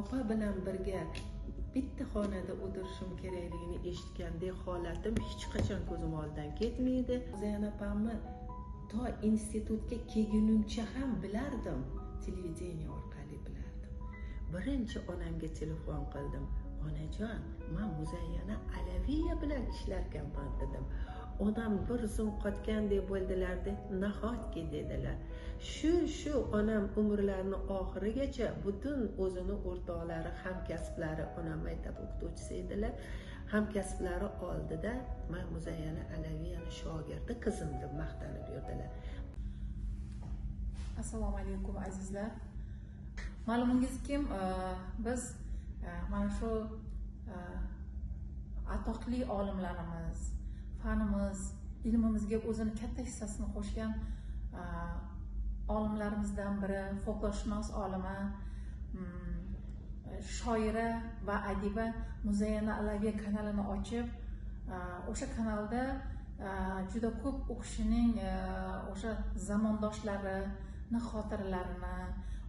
opa bilan birga bitta xonada o'tirishim kerakligini eshitgandek holatim hech qachon ko'zim oldidan ketmaydi. Zaynab opamni to institutga kelgunimcha ham bilardim, televideniye orqali bilardim. Birinchi onamga telefon qildim. Onajon, men Muzayyana Alaviya bilan ishlarkanman dedim. Onam bir zum qotgandek bo'ldilarda, nahotki dedilar. Shu onam umrlarini oxirigacha butun o'zini o'rtoqlari, hamkasblari, onam maktab o'qituvchisi edilar. Hamkasblari oldida men Muzayyana Alaviyani shogirdi qizim deb maqtanib yurdilar. Assalomu alaykum azizlar. Ma'lumingizki, biz mana shu atoqli olimlarimiz, fanimiz, ilmimizga o'zini katta hissasini qo'shgan olimlarimizdan biri, folklorshunos olima, shoira va adiba Muzayyana Alaviya kanalini ochib, o'sha kanalda juda ko'p u kishining o'sha zamondoshlarini xotiralarini,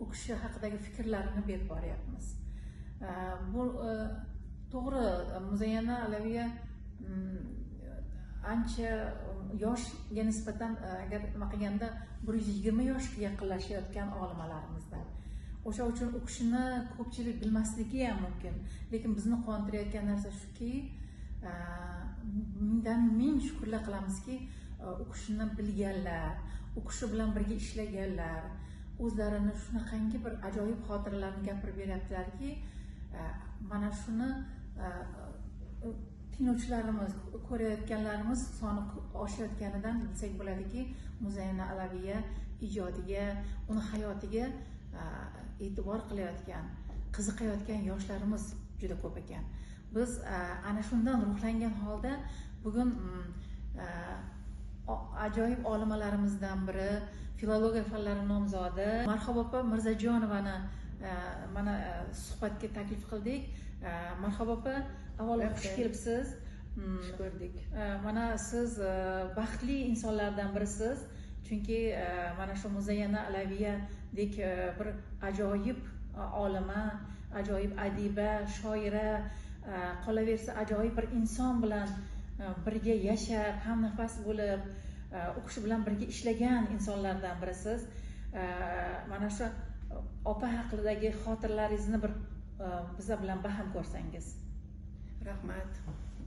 u kishi haqidagi fikrlarini berib boryapmiz. Bu to'g'ri, Muzayyana Alaviya ancha yoshga nisbatan agar nima qilganda 120 yoshga yaqinlashayotgan olimalarimizdan. O'sha uchun u kishini ko'pchilik bilmasligi ham mumkin. Lekin bizni quvontirayotgan narsa shuki, mingdan ming shukrlar qilamizki, u kishini bilganlar, u kishi bilan birga ishlaganlar, o'zlarini shunaqangi bir ajoyib xotiralarni gapirib beryaptilarki, mana shuni tinglovchilarimiz, ko'rayotganlarimiz soni oshayotganidan bilsak bo'ladiki, Muzayyana Alaviya ijodiga, uni hayotiga e'tibor qilayotgan, qiziqayotgan yoshlarimiz juda ko'p ekan. Biz ana shundan ruhlangan holda bugun ajoyib olimalarimizdan biri, filologiya fanlari nomzodi Marhaboba opa Mirzajonovani mana suhbatga taklif qildik. Marhaboba opa, avvalo xush kelibsiz. Xush ko'rdik. Mana siz baxtli insonlardan birisiz. Chunki mana shu Muzayyana Alaviyadek bir ajoyib olima, ajoyib adiba, shoira, qolaversa ajoyib bir inson bilan birga yashab, hamnafas bo'lib, u kishi bilan birga ishlagan insonlardan birisiz. Mana shu opa haqidagi xotiralaringizni bir bizlar bilan baham ko'rsangiz. Rahmat.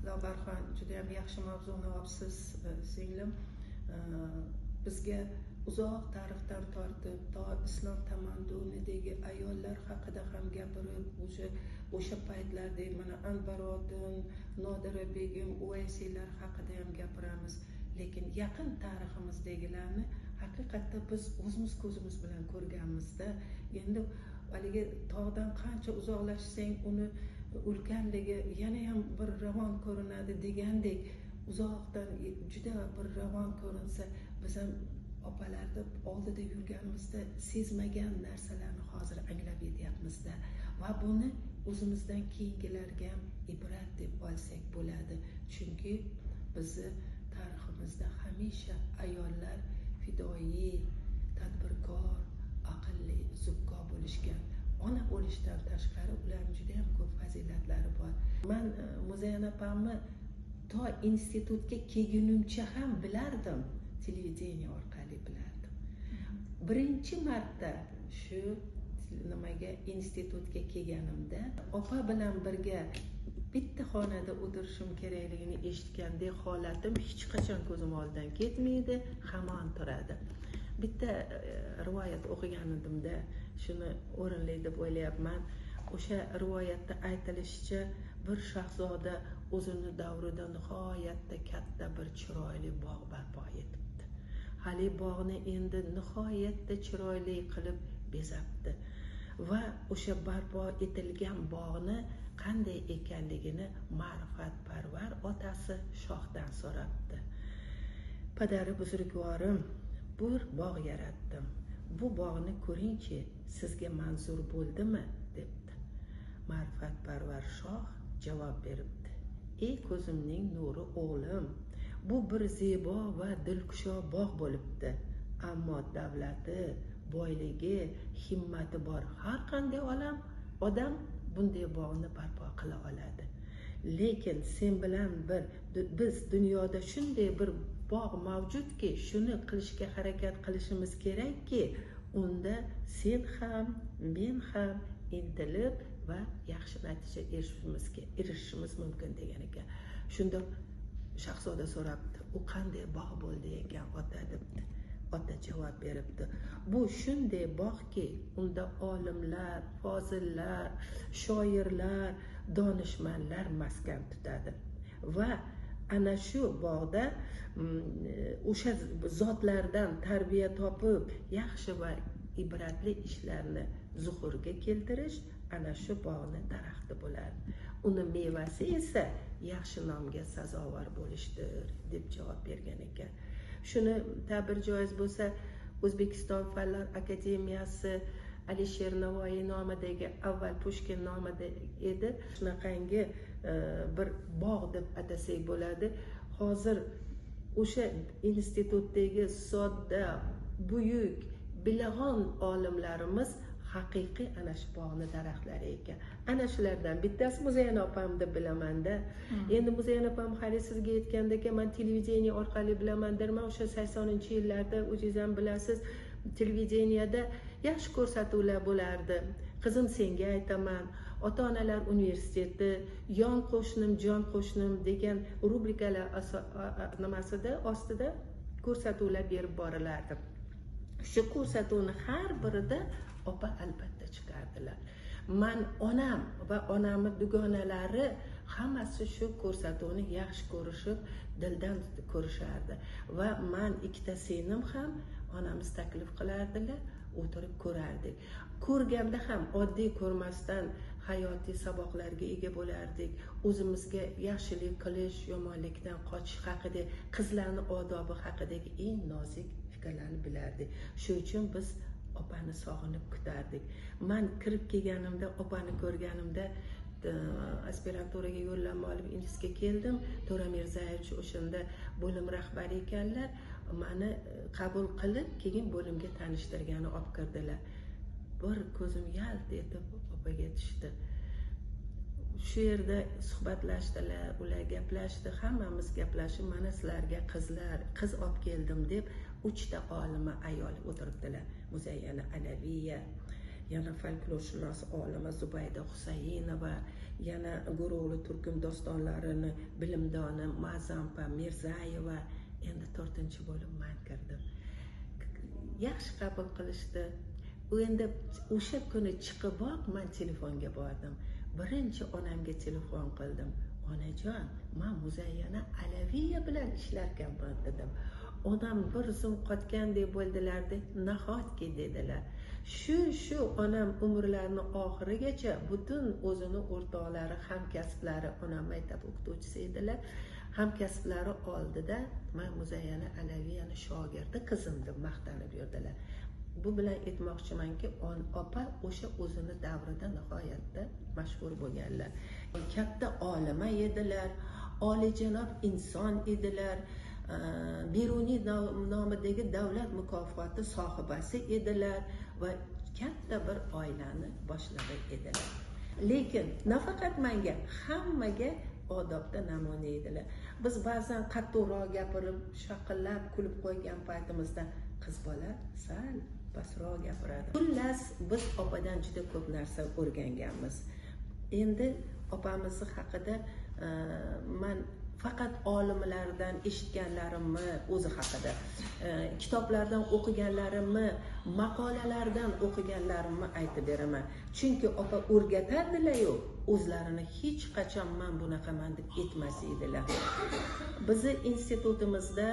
Lobarxon, juda ham yaxshi mavzuni olibsiz, singlim. Bizga uzoq tarixdan tortib to islom tamaddunidagi ayollar haqida ham gapirib, o'sha paytlarda mana Anvaroddin, Nodira begim, Uvaysiylar haqida ham gapiramiz. Lekin yaqin tariximizdagilarni haqiqatda biz o'zimiz ko'zimiz bilan ko'rganmizda. Endi haligi tog'dan qancha uzoqlashsang, uni ulkanligi yana ham bir ravon ko'rinadi degandek, uzoqdan juda bir ravon ko'rinsa, biz ham opalarda oldida yurganimizda sezmagan narsalarni hozir anglab yetyapmizda. Va buni o'zimizdan keyingilarga ham ibrat deb olsak bo'ladi. Chunki bizni tariximizda hamisha ayollar fidoyi, tadbirkor, aqlli, zukko bo'lishgan. Ona bo'lishdan tashqari ularning juda ham ko'p fazilatlari bor. Men Muzayyana opamni to institutga kelgunimcha ham bilardim, televideniye orqali bilardim. Birinchi marta shu nimaga institutga kelganimda opa bilan birga bitta xonada o'tirishim kerakligini eshitgandek holatim hech qachon ko'zim oldidan ketmaydi, hamon turadi. Bitta rivoyat o'qigan edimda, shuni o'rinli deb o'ylayapman. O'sha rivoyatda aytilishicha, bir shahzoda o'zini davrida nihoyatda katta bir chiroyli bog' barpo etibdi. Hali bog'ni endi nihoyatda chiroyli qilib bezabdi va o'sha barpo etilgan bog'ni qanday ekanligini ma'rifatparvar otasi shohdan so'rabdi. Padari buzrukvorim, bir bog' yaratdim. Bu bog'ni ko'ringchi, sizga manzur bo'ldimi? Debdi. Ma'rifatparvar shoh javob beribdi. Ey ko'zimning nuri o'g'lim, bu bir zebo va dilkusho bog' bo'libdi. Ammo davlati, boyligi, himmati bor har qanday odam bunday bog'ni barpo qila oladi. Lekin sen bilan biz dunyoda shunday bir bog' mavjudki, shuni qilishga harakat qilishimiz kerakki, unda sen ham, men ham intilib va yaxshi natija erishishimiz mumkin degan ekan. Shunda Shahzoda so'rabdi, u qanday bog' bo'ldi ekan ota debdi. Ota javob beribdi, bu shunday bog'ki, unda olimlar, fozillar, shoirlar, donishmandlar maskan tutadi va ana shu bog'da o'sha zotlardan tarbiya topib, yaxshi va ibratli ishlarni zuhurga keltirish ana shu bog'ni daraxti bo'ladi. Uni mevasi esa yaxshi nomga sazovor bo'lishdir deb javob bergan ekan. Shuni ta'bir joiz bo'lsa, O'zbekiston Fanlar Akademiyasi Alisher Navoiy nomidagi, avval Pushkin nomida edi, shunaqangi bir bog' deb atasak bo'ladi. Hozir o'sha institutdagi sodda, buyuk, bilag'on olimlarimiz haqiqiy ana shu bog'ni daraxtlari ekan. Ana shulardan bittasi Muzayana opam deb bilamanda. Endi Muzayana opam hali sizga aytgandek, men televideniya orqali bilaman derman. O'sha 80-yillarda o'zingiz ham bilasiz, televideniyada yaxshi ko'rsatuvlar bo'lardi. Qizim senga aytaman, ota-onalar universiteti, yon qo'shnim, jon qo'shnim degan rubrikalar nimasida ostida ko'rsatuvlar berib borilardi. Shu ko'rsatuvni har birida opa albatta chiqardilar. Men onam va onamni dugonalari hammasi shu ko'rsatuvni yaxshi ko'rishib, dildan ko'rishardi va men ikkita singlim ham onamiz taklif qilardilar, o'tirib ko'rardik. Ko'rganda ham oddiy ko'rmasdan hayotiy saboqlarga ega bo'lardik. O'zimizga yaxshilik qilish, yomonlikdan qochish haqida, qizlarning odobi haqidagi eng nozik fikrlarni bilardik. Shuning uchun biz opani sog'inib kutardik. Men kirib kelganimda, opani ko'rganimda aspiranturaga yo'llanma olib Indisga keldim. To'ra Mirzayevich o'shanda bo'lim rahbari ekanlar. Meni qabul qilib, keyin bo'limga tanishtirgani olib kirdilar. Bir ko'zim yalt etib opaga tushdi. Shu yerda suhbatlashdilar, ular gaplashdi, hammamiz gaplashib, mana sizlarga qiz olib keldim deb 3 ta olima ayol o'tiribdilar. Muzayyana Alaviya, yana folklorshunos olima Zubayda Husayinova, yana Gurovli turkum dostonlarini bilimdoni Mazampa Mirzayeva. Endi 4-bo'lim men kirdim. Yaxshi qabul qilishdi. Endi o'sha kuni chiqiboq men telefonga bordim. Birinchi onamga telefon qildim. Onajon, men Muzayyana Alaviya bilan ishlarkanman dedim. Onam bir zum qotgandek bo'ldilar-da, nahotki dedilar. Shu onam umrlarining oxirigacha butun o'zini o'rtoqlari, hamkasblari, onam maktab o'qituvchisi edilar. Hamkasblari oldida men Muzayyana Alaviyani shogirdi qizim deb maqtanib yurdilar. Bu bilan aytmoqchimanki, opa o'sha o'zini davrida nihoyatda mashhur bo'lganlar. Katta olima edilar, oliyjanob inson edilar. Beruniy nomidagi davlat mukofoti sohibasi edilar va katta bir oilani boshlari edilar. Lekin nafaqat menga, hammaga odobda namuna edilar. Biz ba'zan qattiqroq gapirib, shaqillab kulib qo'ygan paytimizda qiz bola sal pastroq gapiradi. Xullas, biz opadan juda ko'p narsa o'rganganmiz. Endi opamizni haqida men faqat olimlardan eshitganlarimni o'zi haqida, kitoblardan o'qiganlarimni, maqolalardan o'qiganlarimni aytib beraman. Chunki opa o'rgatardilar-yu, o'zlarini hech qachon men bunaqaman deb aytmas edilar. Bizni institutimizda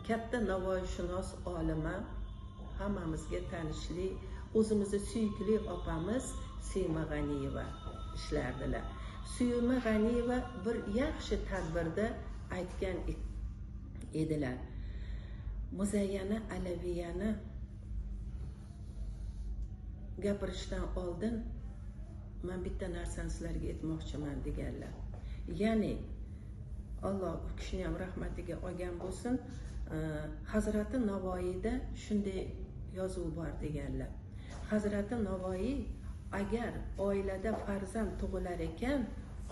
katta navoiyshunos olima, hammamizga tanishli, o'zimizni suyukli opamiz Siyma G'aniyeva ishlardilar. Suyma G'aniyeva bir yaxshi tadbirda aytgan edilar. Muzayyana Alaviyani gapirishdan oldin men bitta narsani sizlarga aytmoqchiman deganlar. Ya'ni Alloh u kishini ham rahmatiga olgan bo'lsin, Hazrati Navoiyda shunday yozuv bor deganlar. Hazrati Navoiy agar oilada farzand tug'ilar ekan,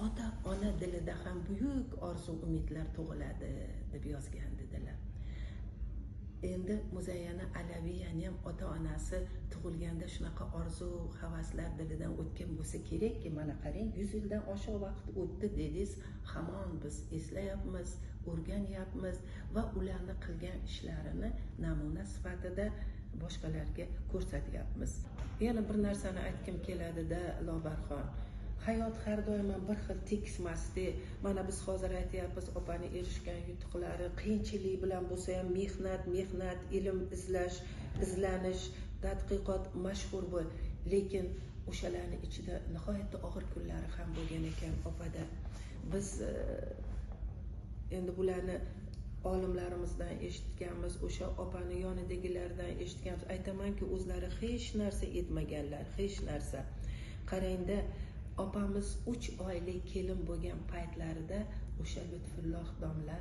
ota ona dilida ham buyuk orzu umidlar tug'iladi deb yozgan dedilar. Endi Muzayyana Alaviyani ham ota onasi tug'ilganda shunaqa orzu havaslar dilidan o'tgan bo'lsa kerakki, mana qarang, 100 yildan oshiq vaqt o'tdi dedingiz, hamon biz eslayapmiz, o'rganyapmiz va ularni qilgan ishlarini namuna sifatida boshqalarga ko'rsatyapmiz. Yana bir narsani aytkim keladi-da, Lobarxon. Hayot har doim bir xil tekismasdi. Mana biz hozir aytyapmiz, opani erishgan yutuqlari qiyinchilik bilan bo'lsa ham mehnat, ilm izlash, izlanish, tadqiqot mashhur bo'l. Lekin o'shalarning ichida nihoyatda og'ir kunlari ham bo'lgan ekan opada. Biz endi bularni olimlarimizdan eshitganmiz, o'sha opani yonidagilardan eshitganmiz. Aytamanki, o'zlari hech narsa etmaganlar, hech narsa. Qarangda, opamiz 3 oylik kelin bo'lgan paytlarida o'sha Lutfulloh domla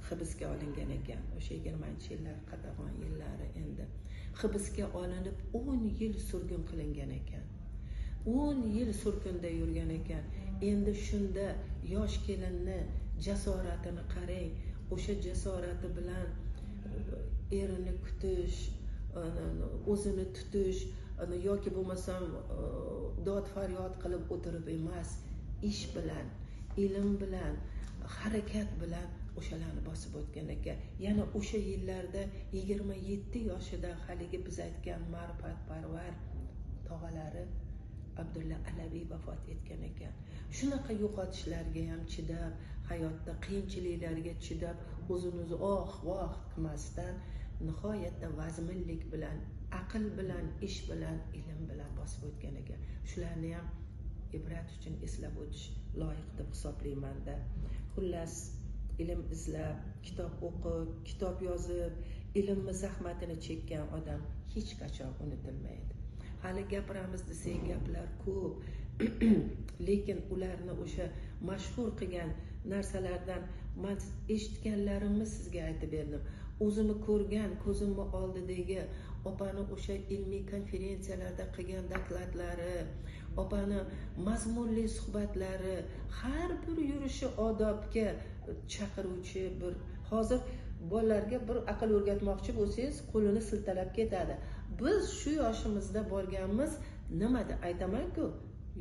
hibsga olingan ekan. O'sha 20-yillar, qatag'on yillari endi. Hibsga olinib 10 yil surgun qilingan ekan. 10 yil surgunda yurgan ekan. Endi shunda yosh kelinni jasoratini qarang. O'sha jasorati bilan erini kutish, o'zini tutish, yoki bo'lmasam dod faryod qilib o'tirib emas, ish bilan, ilm bilan, harakat bilan o'shalarni bosib o'tgan ekan. Yana o'sha yillarda 27 yoshida haligi biz aytgan ma'rifatparvar tog'alari Abdulla Alaviy vafot etgan ekan. Shunaqa yo'qotishlarga ham chidab, hayotda qiyinchiliklarga chidab, o'zini voh qilmasdan nihoyatda vazminlik bilan, aql bilan, ish bilan, ilm bilan bosib o'tgan ekan. Shularni ham ibrat uchun eslab o'tish loyiq deb hisoblayman-da. Xullas, ilm izlab, kitob o'qib, kitob yozib, ilmni zahmatini chekkan odam hech qachon unutilmaydi. Hali gapiramiz desak gaplar ko'p, lekin ularni o'sha mashhur qilgan narsalardan men eshitganlarimni sizga aytib berdim. O'zini ko'rgan, ko'zimni oldidagi opani o'sha ilmiy konferensiyalarda qilgan dokladlari, opani mazmunli suhbatlari, har bir yurishi odobga chaqiruvchi bir. Hozir bolalarga bir aql o'rgatmoqchi bo'lsangiz, qo'lini siltalab ketadi. Biz shu yoshimizda borganmiz, nimada aytaman-ku,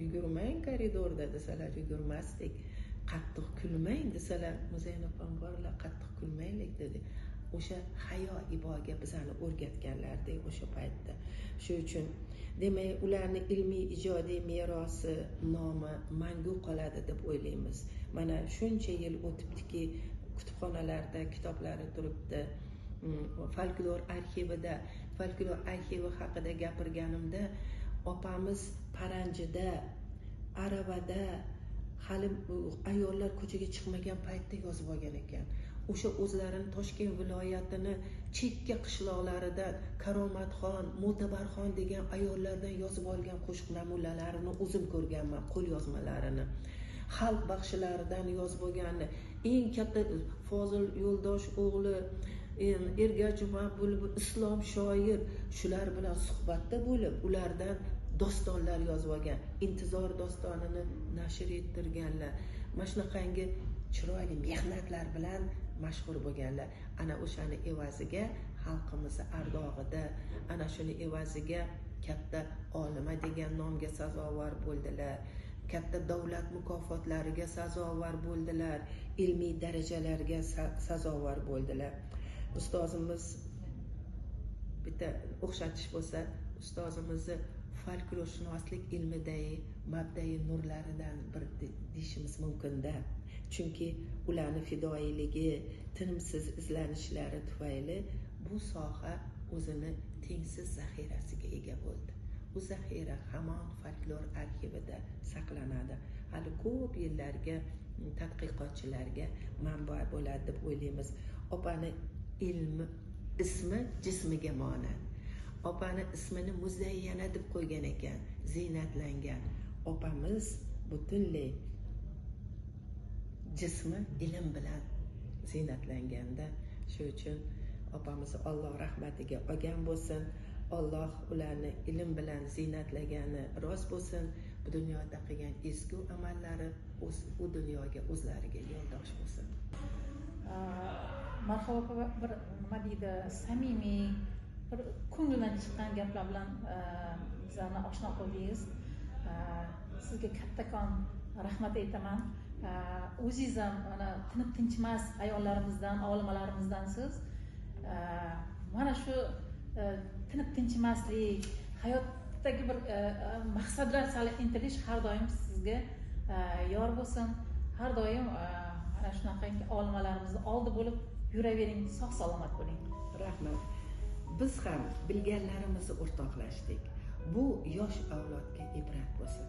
yugurmang koridorda desalar yugurmasdik, qattiq kulmang desalar, Muzayyana opam borlar, qattiq kulmaylik dedi. O'sha hayo iboga bizani o'rgatganlardek o'sha paytda. Shuning uchun demak, ularni ilmiy ijodiy merosi, nomi mangu qoladi deb o'ylaymiz. Mana shuncha yil o'tibdiki, kutubxonalarda kitoblari turibdi. Folklor arxivi haqida gapirganimda, opamiz Paranjida, Aravada hali ayollar ko'chaga chiqmagan paytda yozib olgan ekan. O'sha o'zlarini Toshkent viloyatini chekka qishloqlarida Karomatxon, Mo'tabarxon degan ayollardan yozib olgan qo'shiq namunalarini o'zim ko'rganman, qo'l yozmalarini. Xalq baxshilaridan yozib olganini, eng katta Fozil Yo'ldosh o'g'li Ergajiman bo'lib, islom shoir, shular bilan suhbatda bo'lib, ulardan dostonlar yozib olgan. Intizor dostonini nashr ettirganlar. Mana shunaqangi chiroyli mehnatlar bilan mashhur bo'lganlar. Ana o'shani evaziga xalqimiz ardog'ida, ana shuni evaziga katta olima degan nomga sazovor bo'ldilar. Katta davlat mukofotlariga sazovor bo'ldilar, ilmiy darajalarga sazovor bo'ldilar. Ustozimiz bitta o'xshatish bo'lsa, ustozimizni folklorshunoslik ilmidagi mabdai nurlaridan bir deyishimiz mumkin-da. Chunki ularni fidoyiligi, tinimsiz izlanishlari tufayli bu soha o'zini tengsiz zaxirasiga ega bo'ldi. Bu zaxira hamon folklor arxivida saqlanadi. Hali ko'p yillarga tadqiqotchilarga manba bo'ladi deb o'ylaymiz. Opani ismi jismiga monand. Opani ismini Muzayyana deb qo'ygan ekan, ziynatlangan. Opamiz butunlay jismi ilm bilan ziynatlanganda, shuning uchun opamizni Alloh rahmatiga olgan bo'lsin. Alloh ularni ilm bilan ziynatlagani rost bo'lsin. Bu dunyoda qilgan ezgu amallari u dunyoga o'zlariga yo'ldosh bo'lsin. Marhaba, bir nima deydi, samimiy, bir ko'ngildan chiqqan gaplar bilan bizlarni oshno qildingiz. Sizga kattakon rahmat aytaman. O'zingiz ham mana tinib tinchimas ayollarimizdan, olimalarimizdansiz. Mana shu tinib tinchimaslik, hayotdagi bir maqsadlar sari intilish har doim sizga yor bo'lsin. Har doim mana shunaqangi olimalarimizni oldi bo'lib yuravering, sog' salomat bo'ling. Rahmat. Biz ham bilganlarimizni o'rtoqlashdik. Bu yosh avlodga ibrat bo'lsin.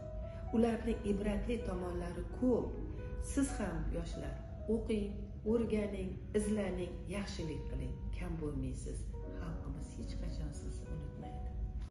Ularning ibratli tomonlari ko'p. Siz ham yoshlar o'qing, o'rganing, izlaning, yaxshilik qiling, kam bo'lmaysiz. Xalqimiz hech qachon sizni unutmaydi.